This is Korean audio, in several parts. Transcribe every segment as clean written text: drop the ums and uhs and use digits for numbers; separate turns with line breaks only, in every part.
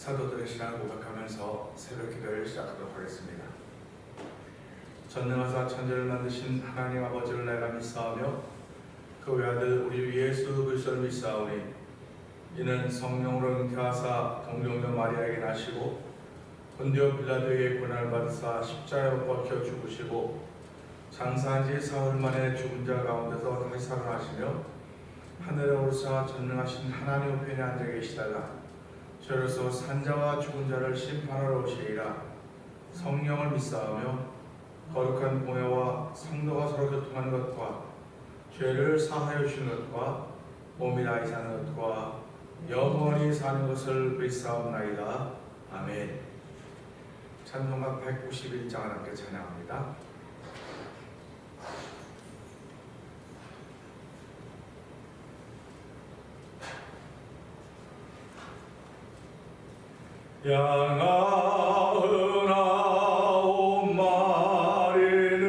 사도들의 신앙을 고백하면서 새벽 기도를 시작하도록 하겠습니다. 전능하사 천지를 만드신 하나님 아버지를 내가 믿사오며 그 외아들 우리 주 예수 그리스도를 믿사오니 이는 성령으로 잉태하사 동정녀 마리아에게 나시고 본디오 빌라도에게 고난을 받으사 십자가에 못 박혀 죽으시고 장사한 지 사흘 만에 죽은 자 가운데서 다시 살아나시며 하늘에 오르사 전능하신 하나님 우편에 앉아 계시다가 저로서 산자와 죽은 자를 심판하러 오시리라. 성령을 믿사오며 거룩한 공회와 성도가 서로 교통하는 것과 죄를 사하여 주시는 것과 몸이 나이 사는 것과 영원히 사는 것을 믿사옵나이다. 아멘. 찬송가 191장을 함께 찬양합니다. 양아흔 아홉 마리는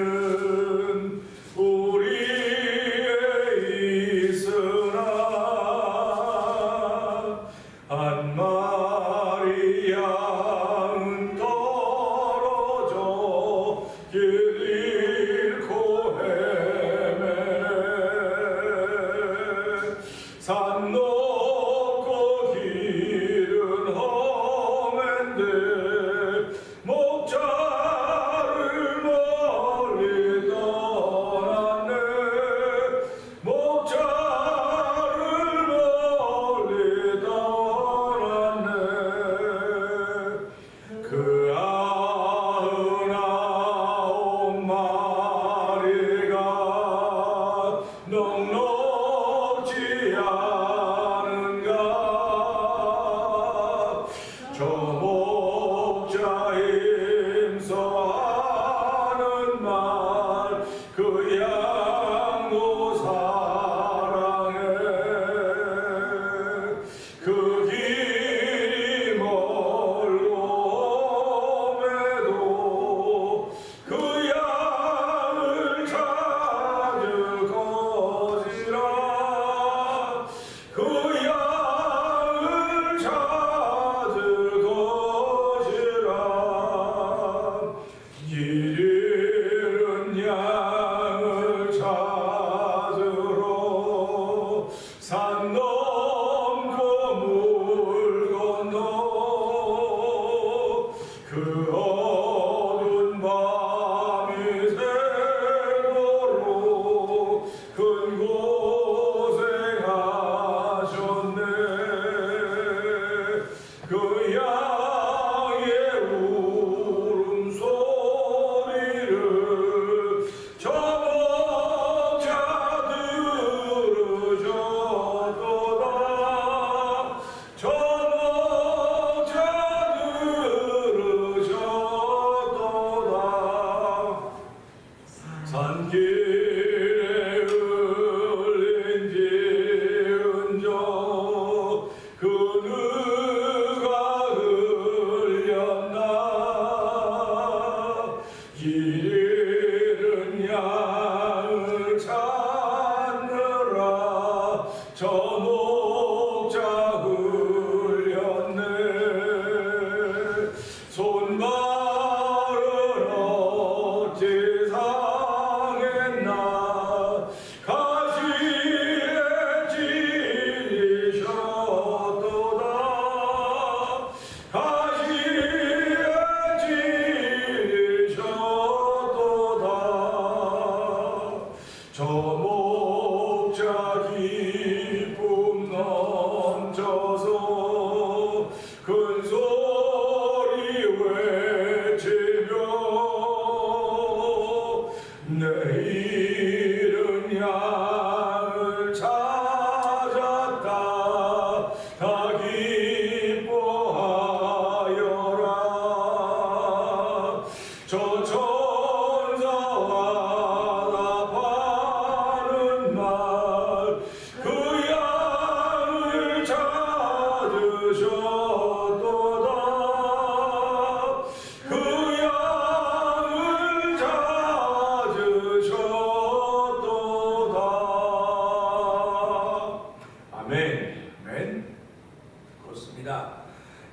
우리에 있으나 한 마리 양은 떨어져 길 잃고 헤매네. 산 높고 길은 목자를 멀리 떠났네. 목자를 멀리 떠났네. 그 아흔 아홉 마리가 넉넉지 않은가. 저 목자 임서하는 말 그 양도 사랑해. 그 길이 멀고 매도 그 양을 찾을 것이라. 그 양을 찾을 것이라.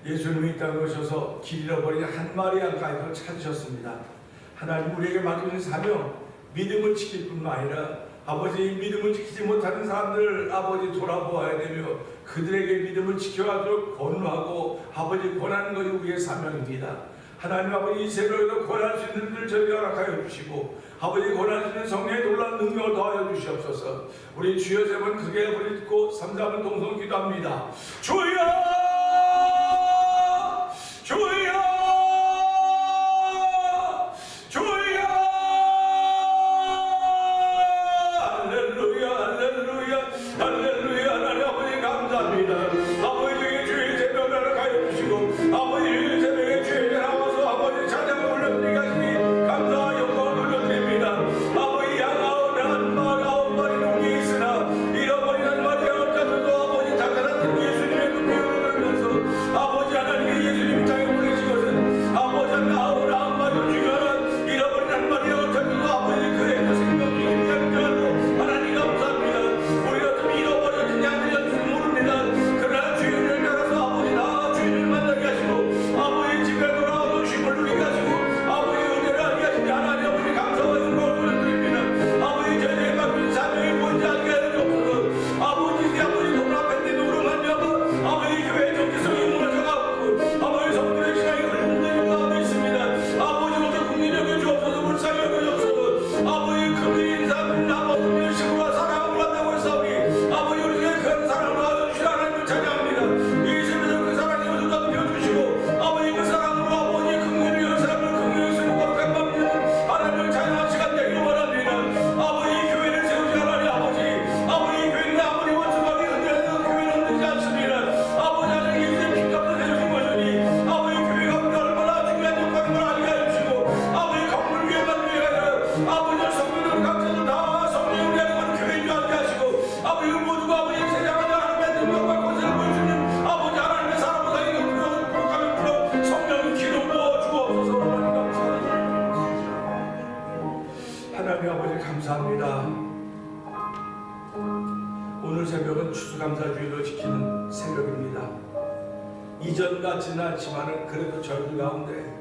예수님이 이 땅에 오셔서 길 잃어버린 한 마리 양가이도 찾으셨습니다. 하나님 우리에게 맡겨진 사명, 믿음을 지킬 뿐만 아니라 아버지 믿음을 지키지 못하는 사람들을 아버지 돌아보아야 되며 그들에게 믿음을 지켜가도록 권유하고 아버지 권하는 것이 우리의 사명입니다. 하나님 아버지 이 새벽에도 권할 수 있는 일을 저희에게 허락하여 주시고 아버지 권할 수 있는 성령의 놀라운 능력을 더하여 주시옵소서. 우리 주여 세 번 크게 부르짖고 삼삼은 동성 기도합니다. 주여! 주여! 주여! 할렐루야 할렐루야 할렐루야. 하나님 아버지 감사합니다. 아버지 주의 새벽을 허락하여 주시고 아버지 새벽에 주의 나와서 아버지 찬양을 올려드리게 하시니 감사와 영광을 올려드립니다. 아버지 양 아홉 마리 농이 있으나 잃어버린 한 마리 양을 가져도 아버지 작가는 예수님의 그 배움을 들으면서 아버지 하나님의 예수님 땅에 보내신 것은 아버지 아홉 마리 중요한 잃어버린 한 마리 양을 가져도 아버지 그의 그 생명이 인정하고 하나님 감사합니다. 우리가 좀 잃어버려진 양들이었을지 모릅니다. 그러나 주인을 따라서 아버지 다 주인을 만나게 하시고 아버지 집에 돌아와서 쉼을 누리게 하시고 아버지 은혜를 알게 하시니 하나님 아버지 감사와 영광을 올려드립니다. 아버지 저희에게 맡긴 사명이 뭔지 알게 하여 주옵소서. 아버지 돈 앞에 떼놓으로 만져봐 아버지 교회의 정체성이 무너져가고 아버지 성도의 신앙이 흔들리는 가운데 있습니다. 아버지 모두 국민력을 주옵소서. 불쌍히 여겨주옵소서. 아버지 금일 인사는 아버지 멸식과 사랑을 한다고 했사오니 아버지 우리에게 큰 사랑을 받아주시라 하나님을 찬양합니다. 이 세상에서 그 사랑이 모두 넘겨주시고 아버지 그 사랑으로 아버지 긍휼히 여는 사람을 긍휼히 쓰는 거룩한 마음으로 하나님을 찬양하는 시간 되기를 원합니다. 아버지 교회를 세우지 하나니 아버지 교회는 아무리 원수막이 흔들려도 교회는 흔들리지 않습니다. 아버지 하나님 예수의 피값을 내주신 것이니 아버지 교회가 우리가 얼마나 중요한 역할인 걸 알게 하여 주시고 아버지 건물 위에만 위에 아니라 아버지 성도들 각자도 다 성령이 우리에게 하는 교회인 줄 알게 하시고 아버지 모두가 아버지 세상을 하나님의 능력과 권세를 보여주는 아버지 하나님의 사람을 가지고 부족하면 불어 성령의 기름 부어 주옵소서. 하나님 감사합니다. 하나님 아버지 감사합니다. 오늘 새벽은 추수감사주의로 지키는 새벽입니다. 이전 같지는 않지만 그래도 저희들 가운데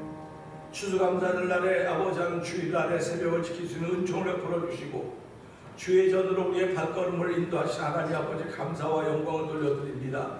추수감사절 날에 아버지 하는 주일날에 새벽을 지킬 수 있는 은총을 베풀어 주시고 주의 전으로 우리의 발걸음을 인도하신 하나님 아버지 감사와 영광을 돌려드립니다.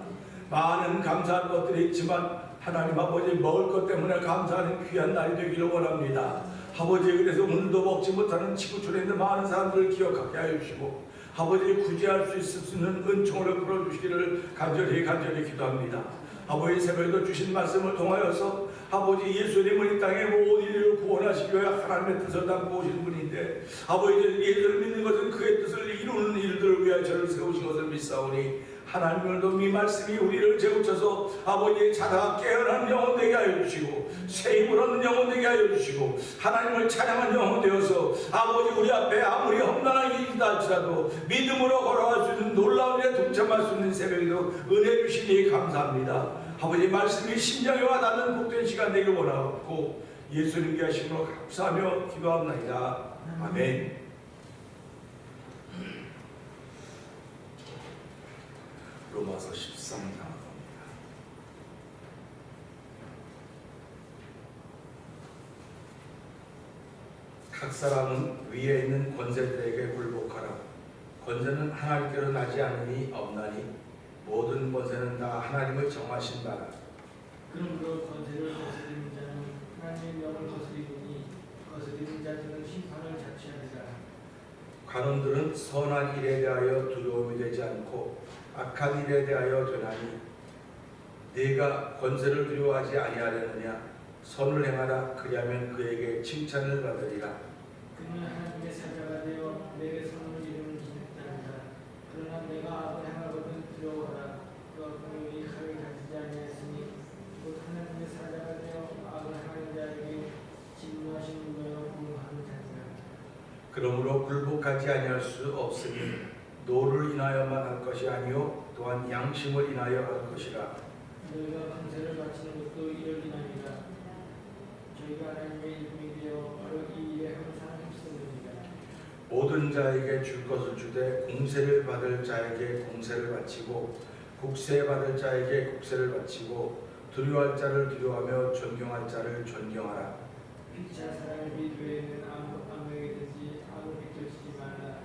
많은 감사할 것들이 있지만 하나님 아버지 먹을 것 때문에 감사하는 귀한 날이 되기를 원합니다. 아버지 그래서 오늘도 먹지 못하는 지구촌에 있는 많은 사람들을 기억하게 하여 주시고 아버지 구제할 수 있을 수 있는 은총을 베풀어 주시기를 간절히 기도합니다. 아버지 새벽에도 주신 말씀을 통하여서 아버지 예수님은 이 땅에 모든 인류를 구원하시기 위해 하나님의 뜻을 담고 오신 분인데 아버지 예수를 믿는 것은 그의 뜻을 이루는 일들을 위하여 저를 세우신 것을 믿사오니 하나님들도 이 말씀이 우리를 재우쳐서 아버지의 자다가 깨어난 영혼 되게 하여 주시고 새 힘을 얻는 영혼 되게 하여 주시고 하나님을 찬양한 영혼 되어서 아버지 우리 앞에 아무리 험난한 일이 있다 할지라도 믿음으로 걸어갈 수 있는 놀라운 일에 동참할 수 있는 새벽에도 은혜 주시니 감사합니다. 아버지 말씀이 심령에 와닿는 복된 시간 되길 원하고 예수님께 하심으로 감사하며 기도합니다. 아멘. 로마서 13장 각 사람은 위에 있는 권세들에게 굴복하라. 권세는 하나님께로 나지 않으니 없나니 모든 권세는 다 하나님을 정하신 바라.
그러므로 권세를 거스리는 자는 하나님의 명을 거스리니 거스리는 자들은 심판을 자취하리라.
관원들은 선한 일에 대하여 두려움이 되지 않고 악한 일에 대하여 되나니 네가 권세를 두려워하지 아니하려느냐. 선을 행하라. 그리하면 그에게 칭찬을 받으리라.
그는 하나님의 사자가 되어 내게 선을 이루는 기능자라. 그러나 내가 악을 행하거든 두려워하라. 또 그의 칼을 가지지 아니하였으니 곧 하나님의 사자가 되어 악을 행하는 자에게 진노하시는 거여 공하는 자니라.
그러므로 굴복하지 아니할 수 없으니 노를 인하여만 할 것이 아니요 또한 양심을 인하여 할 것이라.
너희가 권세를 바치는 것도 이를 인하니라. 저희가 하나님의 일꾼이 되어 바로 이 일에 항상 힘쓰느니라.
모든 자에게 줄 것을 주되 공세를 받을 자에게 공세를 바치고 국세 받을 자에게 국세를 바치고 두려워할 자를 두려워하며 존경할 자를 존경하라.
빛자 사람의 빛 외에는 아무에게든지 아무 빛도 주지 말라.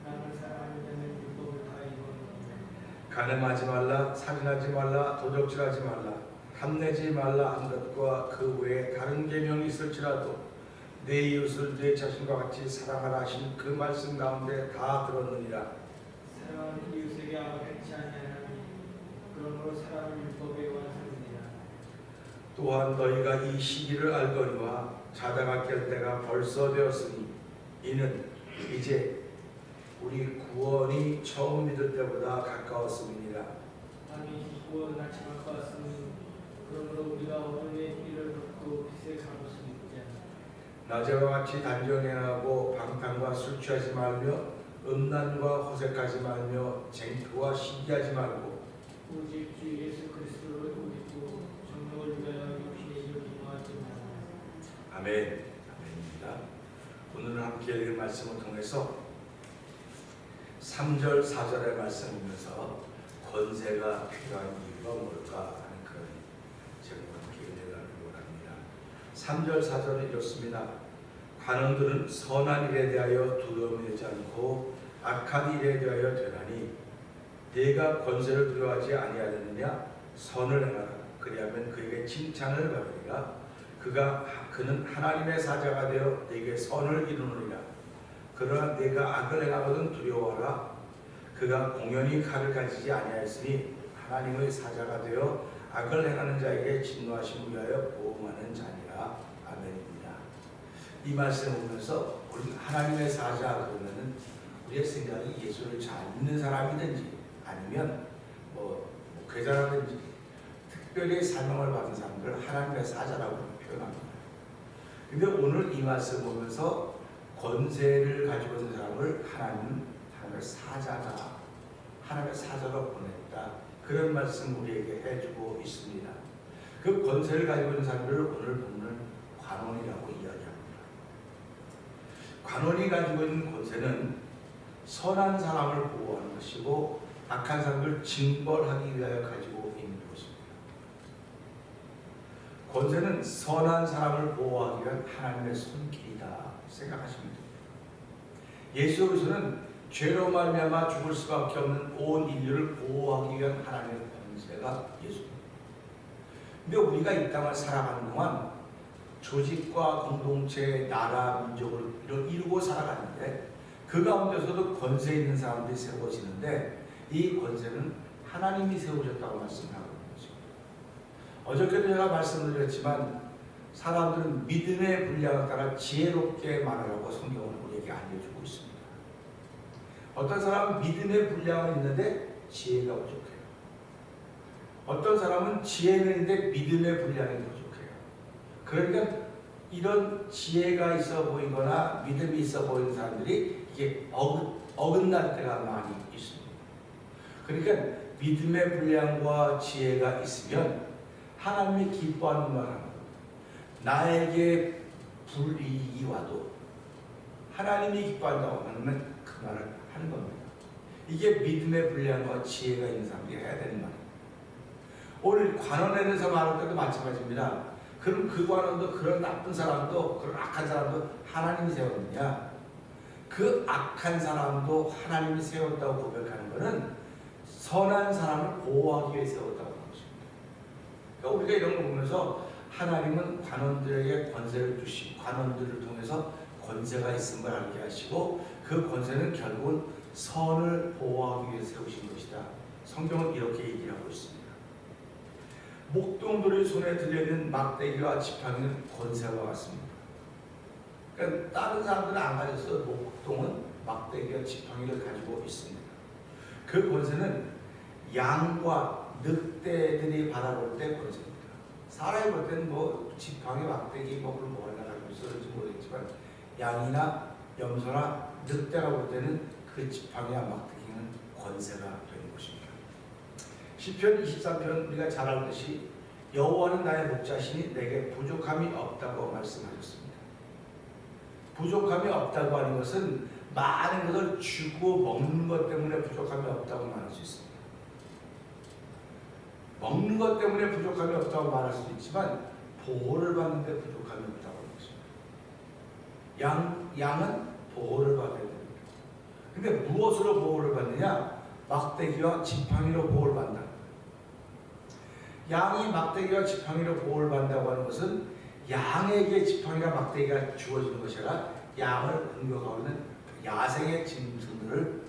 남을 사랑하는 자는 율법을 다 이루었느니라.
간음하지 말라, 살인하지 말라, 도적질하지 말라, 탐내지 말라 한 것과 그 외에 다른 계명이 있을지라도 내 이웃을 내 자신과 같이 사랑하라 하신 그 말씀 가운데 다 들었느니라.
사랑하는 이웃에게 아무렇지 아니하나니 그러므로 사랑은 율법의 완성이니라.
또한 너희가 이 시기를 알거니와 자다가 깰 때가 벌써 되었으니 이는 이제 우리 구원이 처음 믿을 때보다 가까웠음이니라.
아니 구원은 아침 가까웠으니 그러므로 우리가 어둠의 길을 걷고 빛에 가볼 수 있지.
낮에와 같이 단정행하고 방탕과 술 취하지 말며 음란과 호색하지 말며 쟁투와 시기하지 말고
오직 주 예수 그리스도를 믿고 정욕을 위하여 육신의 일을 도모하지 말라.
아멘. 아멘입니다. 오늘 함께 읽은 말씀을 통해서 3절 4절의 말씀을 보면서 권세가 필요한 이유가 뭘까 하는 그런 제목을 함께 읽어나가기 원합니다. 3절 4절은 이렇습니다. 관원들은 선한 일에 대하여 두려움이 되지 않고 악한 일에 대하여 되나니 네가 권세를 두려워하지 아니하느냐. 선을 행하라. 그리하면 그에게 칭찬을 받으리라. 그는 하나님의 사자가 되어 네게 선을 이루느니라. 그러나 네가 악을 행하거든 두려워하라. 그가 공연히 칼을 가지지 아니하였으니 하나님의 사자가 되어 악을 행하는 자에게 진노하심을 위하여 보응하는 자니라. 아멘입니다. 이 말씀을 보면서 우리는 하나님의 사자 그러면은 우리의 생각이 예수를 잘 믿는 사람이든지 아니면 목회자라든지 특별히 사명을 받은 사람들을 하나님의 사자라고 표현합니다. 근데 오늘 이 말씀 보면서 권세를 가지고 있는 사람을 하나님의 사자가 하나님의 사자로 보냈다. 그런 말씀 우리에게 해주고 있습니다. 그 권세를 가지고 있는 사람들을 오늘 보면 관원이라고 이야기합니다. 관원이 가지고 있는 권세는 선한 사람을 보호하는 것이고 악한 사람을 징벌하기 위하여 가지고 있는 것입니다. 권세는 선한 사람을 보호하기 위한 하나님의 손길이다 생각하시면 됩니다. 예수 그리스도는 죄로 말미암아 죽을 수밖에 없는 온 인류를 보호하기 위한 하나님의 권세가 예수입니다. 근데 우리가 이 땅을 살아가는 동안 조직과 공동체, 나라, 민족을 이루고 살아가는데 그 가운데서도 권세 있는 사람들이 세워지는데 이 권세는 하나님이 세우셨다고 말씀하고 있는 것입니다. 어저께도 제가 말씀드렸지만 사람들은 믿음의 분량에 따라 지혜롭게 말하라고 성경은 우리에게 알려주고 있습니다. 어떤 사람은 믿음의 분량은 있는데 지혜가 부족해요. 어떤 사람은 지혜는 있는데 믿음의 분량이 부족해요. 그러니까 이런 지혜가 있어 보이거나 믿음이 있어 보이는 사람들이 이게 어긋날 때가 많이 있습니다. 그러니까 믿음의 분량과 지혜가 있으면 하나님이 기뻐하는 말을 합니다. 나에게 불이익이 와도 하나님이 기뻐한다고 하면 그 말을 하는 겁니다. 이게 믿음의 분량과 지혜가 있는 사람들이 해야 되는 말입니다. 오늘 관원에 대해서 말할 때도 마찬가지입니다. 그럼 그 관원도 그런 나쁜 사람도 그런 악한 사람도 하나님이 세웠느냐? 그 악한 사람도 하나님이 세웠다고 고백하는 것은 선한 사람을 보호하기 위해 세웠다고 하는 것입니다. 그러니까 우리가 이런 걸 보면서 하나님은 관원들에게 권세를 주시고 관원들을 통해서 권세가 있음을 알게 하시고 그 권세는 결국은 선을 보호하기 위해 세우신 것이다. 성경은 이렇게 얘기를 하고 있습니다. 목동들의 손에 들려있는 막대기와 지팡이는 권세와 같습니다. 그러니까 다른 사람들은 안 가져서 목동은 막대기와 지팡이를 가지고 있습니다. 그 권세는 양과 늑대들이 바라볼 때 권세입니다. 사람이 볼 때는 지팡이, 막대기, 그걸 뭐 하나 가지고 있었는지 모르겠지만 양이나 염소나 늑대가 볼 때는 그 지팡이와 막대기는 권세가 되는 것입니다. 시편 23편 우리가 잘 알듯이 여호와는 나의 목자시니 내게 부족함이 없다고 말씀하셨습니다. 부족함이 없다고 하는 것은 많은 것을 주고 먹는 것 때문에 부족함이 없다고 말할 수 있습니다.
먹는 것 때문에 부족함이 없다고 말할 수도 있지만 보호를 받는데 부족함이 없다고 하는 것입니다. 양은 보호를 받아야 됩니다. 근데 무엇으로 보호를 받느냐? 막대기와 지팡이로 보호를 받는다. 양이 막대기와 지팡이로 보호를 받는다고 하는 것은 양에게 지팡이와 막대기가 주어지는 것이 아니라 양을 공격하고 있는 야생의 짐승들을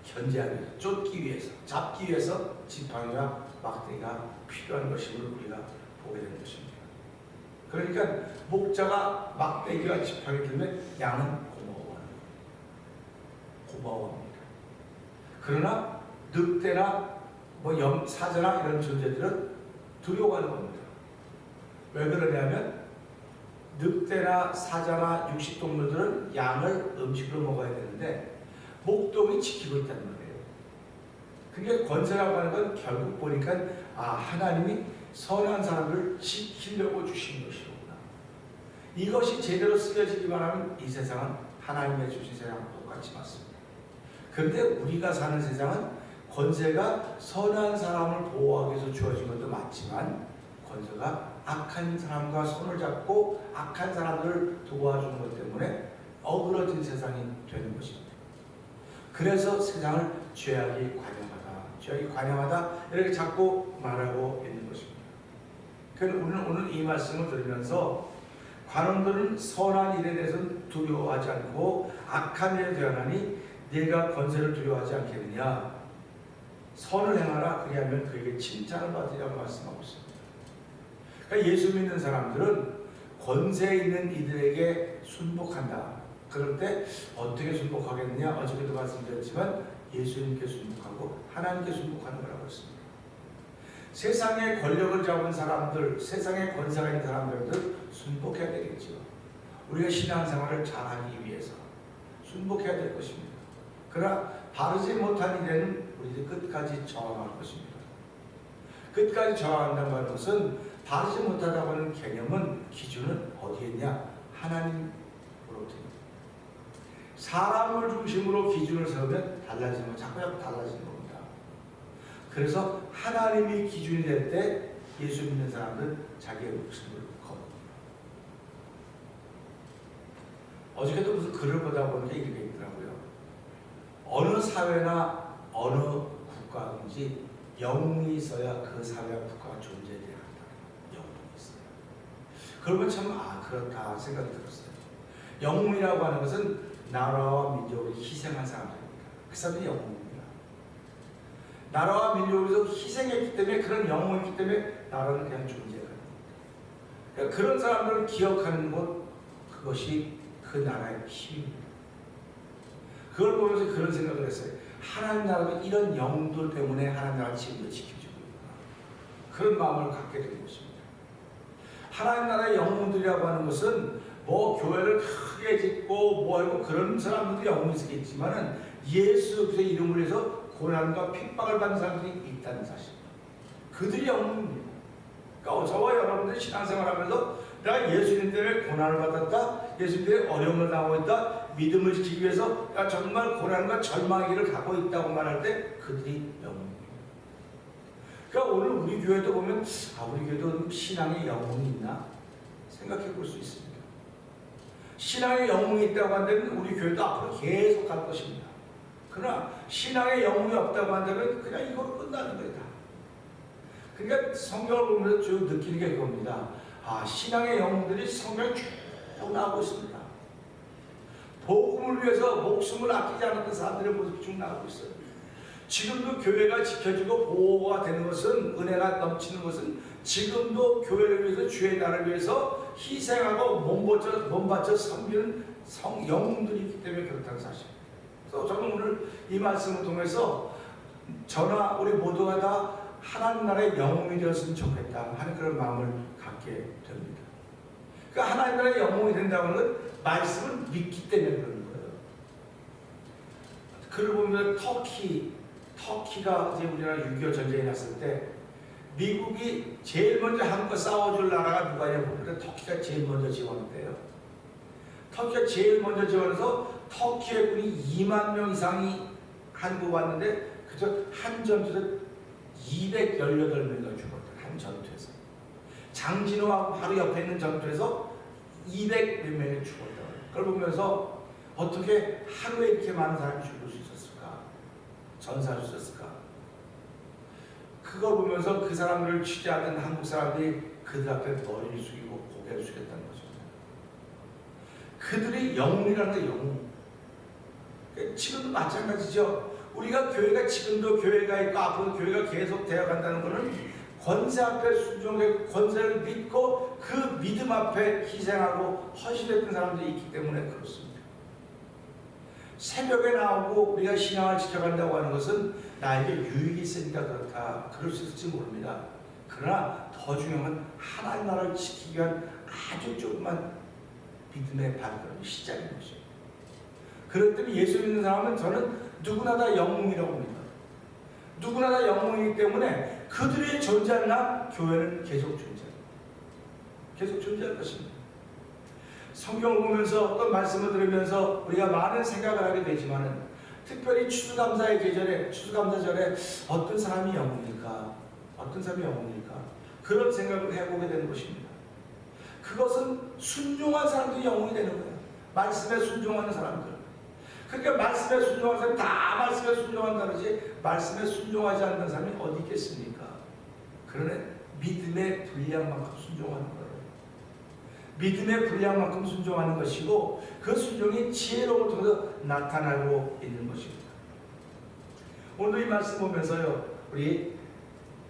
견제하기 위해서, 쫓기 위해서, 잡기 위해서 지팡이와 막대기가 필요한 것임을 우리가 보게 되는 것입니다. 그러니까 목자가 막대기와 지팡이 들면 양은 고마워합니다. 그러나 늑대나 사자나 이런 존재들은 두려워하는 겁니다. 왜 그러냐면 늑대나 사자나 육식동물들은 양을 음식으로 먹어야 되는데 목동이 지키고 있다는 거예요. 그게 권세라고 하는 건 결국 보니까 하나님이 선한 사람들을 지키려고 주신 것이구나. 이것이 제대로 쓰여지기만 하면 이 세상은 하나님의 주신 세상과 똑같이 맞습니다. 그런데 우리가 사는 세상은 권세가 선한 사람을 보호하기 위해서 주어진 것도 맞지만 권세가 악한 사람과 손을 잡고 악한 사람들을 도와주는 것 때문에 어그러진 세상이 되는 것입니다. 그래서 세상을 죄악이 관영하다 이렇게 자꾸 말하고 있는 것입니다. 그래서 오늘 이 말씀을 들으면서 관원들은 선한 일에 대해서는 두려워하지 않고 악한 일에 대하나니 네가 권세를 두려워하지 않겠느냐. 선을 행하라 그리하면 그에게 칭찬을 받으리라고 말씀하고 있습니다. 그러니까 예수 믿는 사람들은 권세 있는 이들에게 순복한다. 그럴 때 어떻게 순복하겠느냐? 어저께도 말씀드렸지만 예수님께 순복하고 하나님께 순복하는 거라고 했습니다. 세상에 권력을 잡은 사람들, 세상에 권세가 있는 사람들은 순복해야 되겠죠. 우리가 신앙생활을 잘하기 위해서 순복해야 될 것입니다. 그러나 바르지 못한 일에는 우리들이 끝까지 저항할 것입니다. 끝까지 저항한다는 것은 바르지 못하다고 하는 개념은 기준은 어디에 있냐? 하나님으로부터입니다. 사람을 중심으로 기준을 세우면 달라지는 자꾸 달라지는 겁니다. 그래서 하나님이 기준이 될 때 예수 믿는 사람들은 자기의 목숨을 겁니다. 어저께도 무슨 글을 보다 보니까 이렇게 있더라고요. 어느 사회나 어느 국가든지 영웅이 있어야 그 사회와 국가가 존재해야 한다. 영웅이 있어요. 그러면 참 그렇다 생각이 들었어요. 영웅이라고 하는 것은 나라와 민족을 희생한 사람들입니다. 그 사람들이 영웅입니다. 나라와 민족을 위해서 희생했기 때문에 그런 영웅이 있기 때문에 나라는 그냥 존재가 됩니다. 그러니까 그런 사람들을 기억하는 것 그것이 그 나라의 힘입니다. 그걸 보면서 그런 생각을 했어요. 하나님 나라도 이런 영웅들 때문에 하나님 나라 지금도 지켜주고 있구나. 그런 마음을 갖게 된 것입니다. 하나님 나라의 영웅들이라고 하는 것은 교회를 크게 짓고 하고 그런 사람들도 영웅이 있겠지만은 예수 그리스도의 이름을 해서 고난과 핍박을 받는 사람들이 있다는 사실입니다. 그들이 영웅입니다. 그러니까 저와 여러분들이 신앙생활하면서 내가 예수님 때문에 고난을 받았다, 예수님 때문에 어려움을 당하고 있다, 믿음을 지키기 위해서 내가 정말 고난과 절망의 길을 가고 있다고 말할 때 그들이 영웅입니다. 그러니까 오늘 우리 교회도 보면 우리 교회도 신앙의 영웅이 있나 생각해 볼 수 있습니다. 신앙의 영웅이 있다고 한다면 우리 교회도 앞으로 계속 갈 것입니다. 그러나 신앙의 영웅이 없다고 한다면 그냥 이걸로 끝나는 거다. 그러니까 성경을 보면서 쭉 느끼는 게 이겁니다. 신앙의 영웅들이 성경에 쭉 나오고 있습니다. 복음을 위해서 목숨을 아끼지 않았던 사람들의 모습이 쭉 나오고 있어요. 지금도 교회가 지켜주고 보호가 되는 것은, 은혜가 넘치는 것은 지금도 교회를 위해서, 주의 나라를 위해서 희생하고 몸바쳐 섬기는 영웅들이 있기 때문에 그렇다는 사실. 그래서 저는 오늘 이 말씀을 통해서 저나 우리 모두가 다 하나님 나라의 영웅이 되었으면 좋겠다 하는 그런 마음을 갖게 됩니다. 그러니까 하나님 나라의 영웅이 된다는 건 말씀을 믿기 때문에 그러는 거예요. 그걸 보면 터키가 이제 우리나라 6.25 전쟁이 났을 때 미국이 제일 먼저 한국과 싸워줄 나라가 누가냐 보니까 터키가 제일 먼저 지원했대요. 터키가 제일 먼저 지원해서 터키의 군이 2만 명 이상이 한국 왔는데 그저 한 전투에 218명이 죽었다. 한 전투에서. 장진호하고 바로 옆에 있는 전투에서 200몇 명이 죽었다. 그걸 보면서 어떻게 하루에 이렇게 많은 사람이 죽을 수 있었을까? 전사할 수 있었을까? 그걸 보면서 그 사람들을 취재하던 한국 사람들이 그들 앞에 머리를 숙이고 고개를 숙였다는 거죠. 그들의 영웅이라는 게 영웅. 지금도 마찬가지죠. 우리가 교회가 지금도 교회가 있고 앞으로 교회가 계속 되어간다는 것은 권세 앞에 순종하고 권세를 믿고 그 믿음 앞에 희생하고 헌신했던 사람들이 있기 때문에 그렇습니다. 새벽에 나오고 우리가 신앙을 지켜간다고 하는 것은 나에게 유익이 있으니까 그렇다. 그럴 수 있을지 모릅니다. 그러나 더 중요한 건 하나님 나라를 지키기 위한 아주 조그만 믿음의 발걸음이 시작인 것입니다. 그렇기 때문에 예수 믿는 사람은 저는 누구나 다 영웅이라고 합니다. 누구나 다 영웅이기 때문에 그들이 존재하는 한 교회는 계속 존재할 것입니다. 성경을 보면서 어떤 말씀을 들으면서 우리가 많은 생각을 하게 되지만은 특별히 추수감사의 계절에 추수감사절에 어떤 사람이 영웅일까? 그런 생각을 해보게 되는 것입니다. 그것은 순종한 사람들이 영웅이 되는 거예요. 말씀에 순종하는 사람들. 그러니까 말씀에 순종하는 사람이 다 말씀에 순종한다 그러지 말씀에 순종하지 않는 사람이 어디 있겠습니까? 그러나 믿음의 분량만큼 순종하는 거예요. 믿음의 분량만큼 순종하는 것이고 그 순종이 지혜로움을 통해서 나타나고 있는 것입니다. 오늘 이 말씀 보면서요, 우리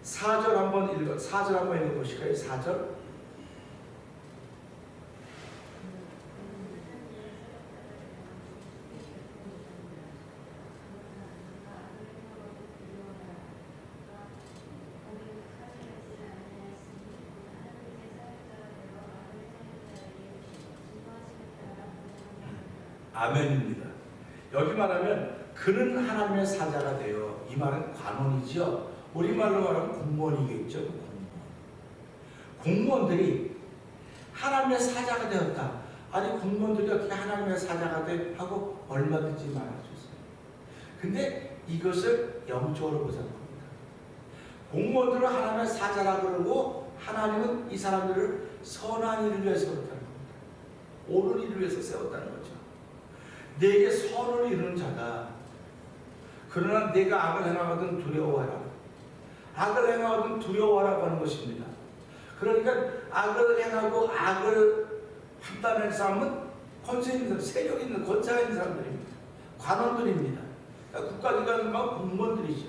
4절 한번 읽어보실까요? 4절. 아멘입니다. 여기 말하면 그는 하나님의 사자가 되어, 이 말은 관원이죠. 우리말로 말하면 공무원이겠죠. 공무원들이 하나님의 사자가 되었다. 아니 공무원들이 어떻게 하나님의 사자가 돼? 하고 얼마든지 말할 수 있어요. 근데 이것을 영적으로 보자는 겁니다. 공무원들은 하나님의 사자라 그러고 하나님은 이 사람들을 선한 일을 위해서 그렇다는 겁니다. 옳은 일을 위해서 세웠다는 거죠. 내게 선을 이루는 자가, 그러나 내가 악을 행하거든 두려워하라. 악을 행하거든 두려워하라고 하는 것입니다. 그러니까 악을 행하고 악을 판단할 사람은 권세 있는 사람, 세력 있는 권세가 있는 사람들입니다. 관원들입니다. 그러니까 국가기관과 공무원들이죠.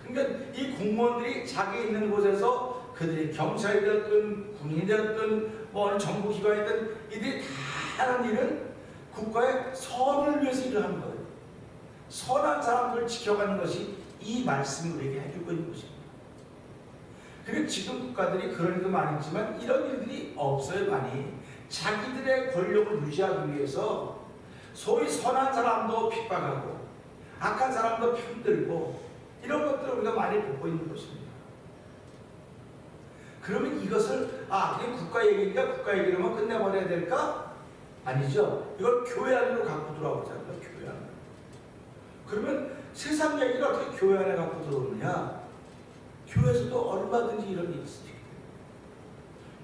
그러니까 이 공무원들이 자기 있는 곳에서 그들이 경찰이 되었든 군인이 되었든 뭐 어느 정부기관이든 이들이 다 하는 일은 국가의 선을 위해서 일을 하는 거예요. 선한 사람들을 지켜가는 것이 이 말씀이 우리에게 해주고 있는 것입니다. 그리고 지금 국가들이 그런 일도 많이 있지만 이런 일들이 없어요. 많이 자기들의 권력을 유지하기 위해서 소위 선한 사람도 핍박하고 악한 사람도 편들고 이런 것들을 우리가 많이 보고 있는 것입니다. 그러면 이것을 그냥 국가 얘기니까 국가 얘기로만 끝내버려야 될까? 아니죠. 이걸 교회 안으로 갖고 들어오자고요. 교회 안으로. 그러면 세상 얘기를 어떻게 교회 안에 갖고 들어오느냐? 교회에서도 얼마든지 이런 일이 있습니다.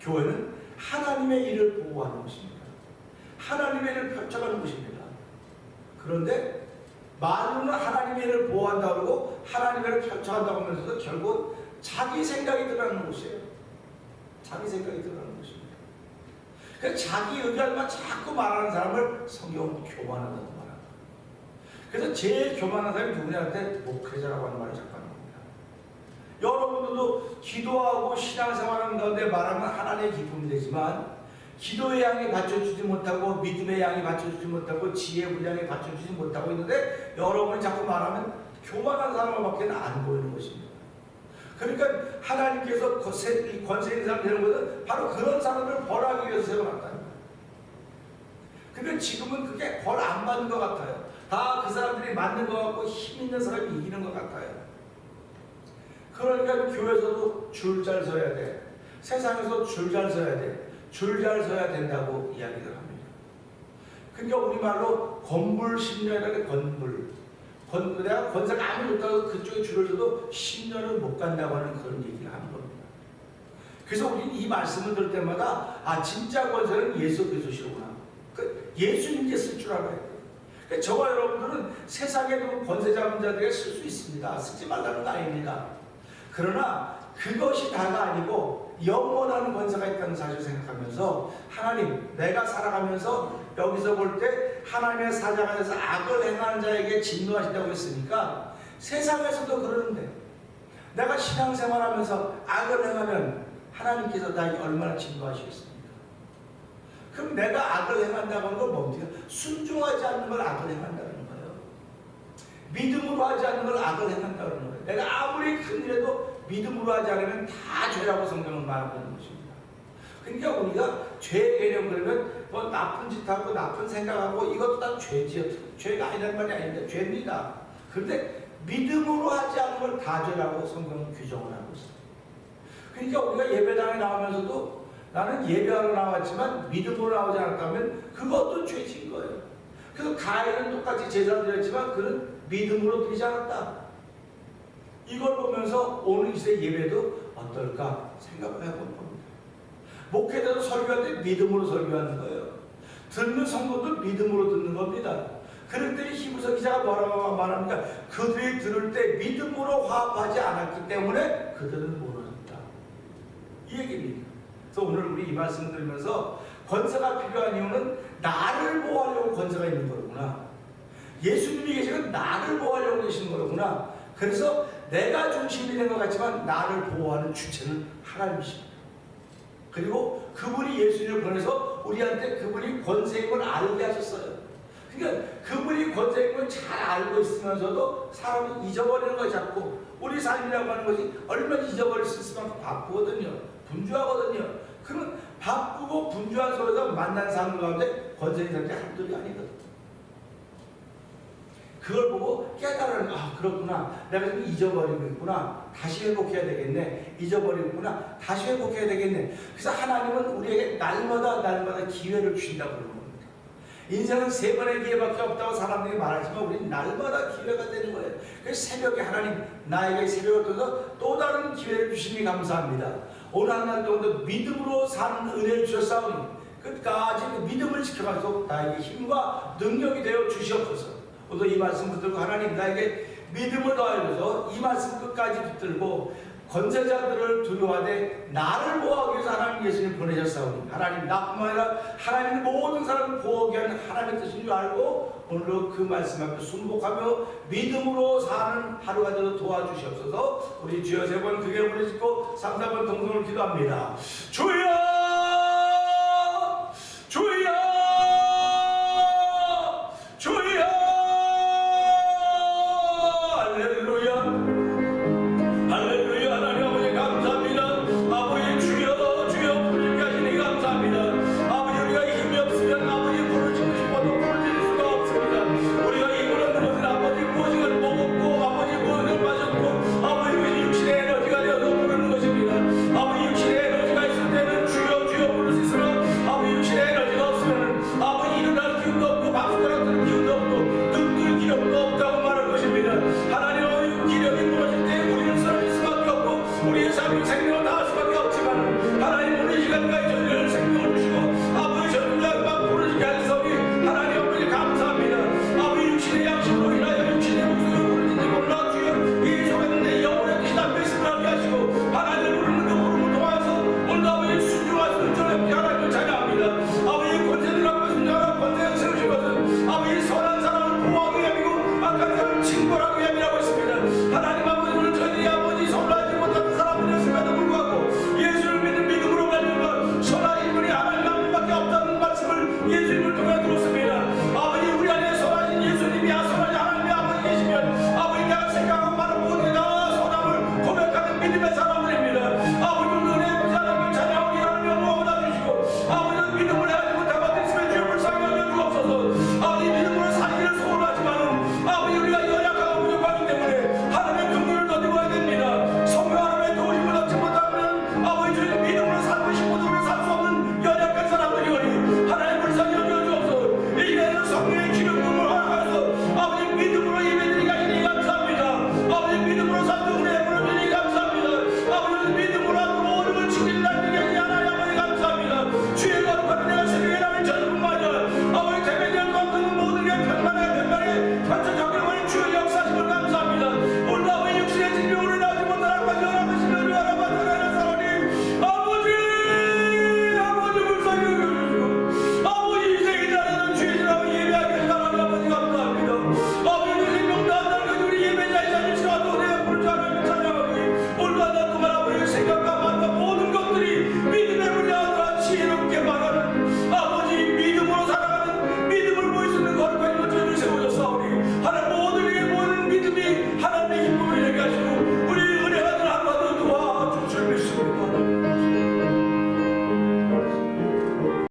교회는 하나님의 일을 보호하는 것입니다. 하나님의 일을 펼쳐가는 것입니다. 그런데 말로는 하나님의 일을 보호한다고 그러고 하나님의 일을 펼쳐간다고 하면서도 결국 자기 생각이 드러나는 것이에요. 자기 생각이 드러나는 것입니다. 그래서 자기 의견만 자꾸 말하는 사람을 성경은 교만하다고 말합니다. 그래서 제일 교만한 사람이 누구냐한테 목회자라고 하는 말을 자꾸 하는 겁니다. 여러분들도 기도하고 신앙생활하는 가운데 말하면 하나님의 기쁨이 되지만 기도의 양이 받쳐주지 못하고 믿음의 양이 받쳐주지 못하고 지혜의 분량이 받쳐주지 못하고 있는데 여러분이 자꾸 말하면 교만한 사람밖에 안 보이는 것입니다. 그러니까 하나님께서 권세 있는 사람 되는 것은 바로 그런 사람들을 벌하기 위해서 세워놨다는 거예요. 근데 지금은 그게 벌 안 받는 것 같아요. 다 그 사람들이 맞는 것 같고 힘 있는 사람이 이기는 것 같아요. 그러니까 교회에서도 줄 잘 서야 돼. 세상에서 줄 잘 서야 돼. 줄 잘 서야 된다고 이야기를 합니다. 그러니까 우리말로 건불신녀라는 건불. 내가 권세가 아무리 좋다고 그쪽에 줄을 서도 10년은 못 간다고 하는 그런 얘기를 하는 겁니다. 그래서 우리는 이 말씀을 들을 때마다 진짜 권세는 예수 그리스도시구나. 예수님께 쓸 줄 알아야 돼요. 저와 여러분들은 세상에도 권세 잡은 자들에게 쓸 수 있습니다. 쓰지 말라는 거 아닙니다. 그러나 그것이 다가 아니고 영원한 권세가 있다는 사실을 생각하면서 하나님, 내가 살아가면서 여기서 볼 때 하나님의 사자가 돼서 악을 행하는 자에게 진노하신다고 했으니까 세상에서도 그러는데 내가 신앙생활하면서 악을 행하면 하나님께서 나에게 얼마나 진노하시겠습니까? 그럼 내가 악을 행한다고 하는 건 뭡니까? 순종하지 않는 걸 악을 행한다는 거예요. 믿음으로 하지 않는 걸 악을 행한다는 거예요. 내가 아무리 큰일해도 믿음으로 하지 않으면 다 죄라고 성경은 말하고 있는 것입니다. 그러니까 우리가 죄 개념 그러면 뭐 나쁜 짓하고 나쁜 생각하고 이것도 다 죄지요. 죄가 아니라는 말이 아닙니다. 죄입니다. 그런데 믿음으로 하지 않는 걸 다 죄라고 성경은 규정을 하고 있습니다. 그러니까 우리가 예배당에 나오면서도 나는 예배하러 나왔지만 믿음으로 나오지 않았다면 그것도 죄진 거예요. 그래서 가인은 똑같이 제사 드렸지만 그는 믿음으로 드리지 않았다. 이걸 보면서 오늘 이 시대 예배도 어떨까 생각을 해보는 겁니다. 목회자도 설교할 때 믿음으로 설교하는 거예요. 듣는 성도도 믿음으로 듣는 겁니다. 그런데 히브리서 기자가 뭐라고 말합니까? 그들이 들을 때 믿음으로 화합하지 않았기 때문에 그들은 무너졌다. 이 얘기입니다. 그래서 오늘 우리 이 말씀을 들으면서 권세가 필요한 이유는 나를 보호하려고 권세가 있는 거구나. 예수님이 계시면 나를 보호하려고 계시는 거구나. 그래서 내가 중심이 된 것 같지만 나를 보호하는 주체는 하나님이십니다. 그리고 그분이 예수님을 보내서 우리한테 그분이 권세인 걸 알게 하셨어요. 그러니까 그분이 권세인 걸 잘 알고 있으면서도 사람이 잊어버리는 거 자꾸 우리 삶이라고 하는 것이 얼마나 잊어버릴 수 있을 만큼 바쁘거든요. 분주하거든요. 그러면 바쁘고 분주한 속에서 만난 사람 가운데 권세인 사람이 한둘이 아니거든요. 그걸 보고 깨달으면 그렇구나. 내가 좀 잊어버리고 있구나. 다시 회복해야 되겠네. 잊어버리고 있구나. 다시 회복해야 되겠네. 그래서 하나님은 우리에게 날마다 기회를 주신다고 그러는 겁니다. 인생은 3번의 기회밖에 없다고 사람들이 말하지만 우리는 날마다 기회가 되는 거예요. 그래서 새벽에 하나님 나에게 새벽을 통해서 또 다른 기회를 주시니 감사합니다. 오늘 한 날 동안도 믿음으로 사는 은혜를 주셨사오니 끝까지 그 믿음을 지켜가지고 나에게 힘과 능력이 되어 주시옵소서. 오늘 이 말씀 붙들고 하나님 나에게 믿음을 더하여서 이 말씀 끝까지 붙들고 권세자들을 두려워하되 나를 보호하기 위해서 하나님 예수님 보내셨사오니 하나님 나뿐만 아니라 하나님의 모든 사람을 보호하기 위한 하나님의 뜻인 줄 알고 오늘도 그 말씀 앞에 순복하며 믿음으로 사는 하루가 되도록 도와주시옵소서. 우리 주여 3번 크게 부르짖고 3, 4번 동성을 기도합니다. 주여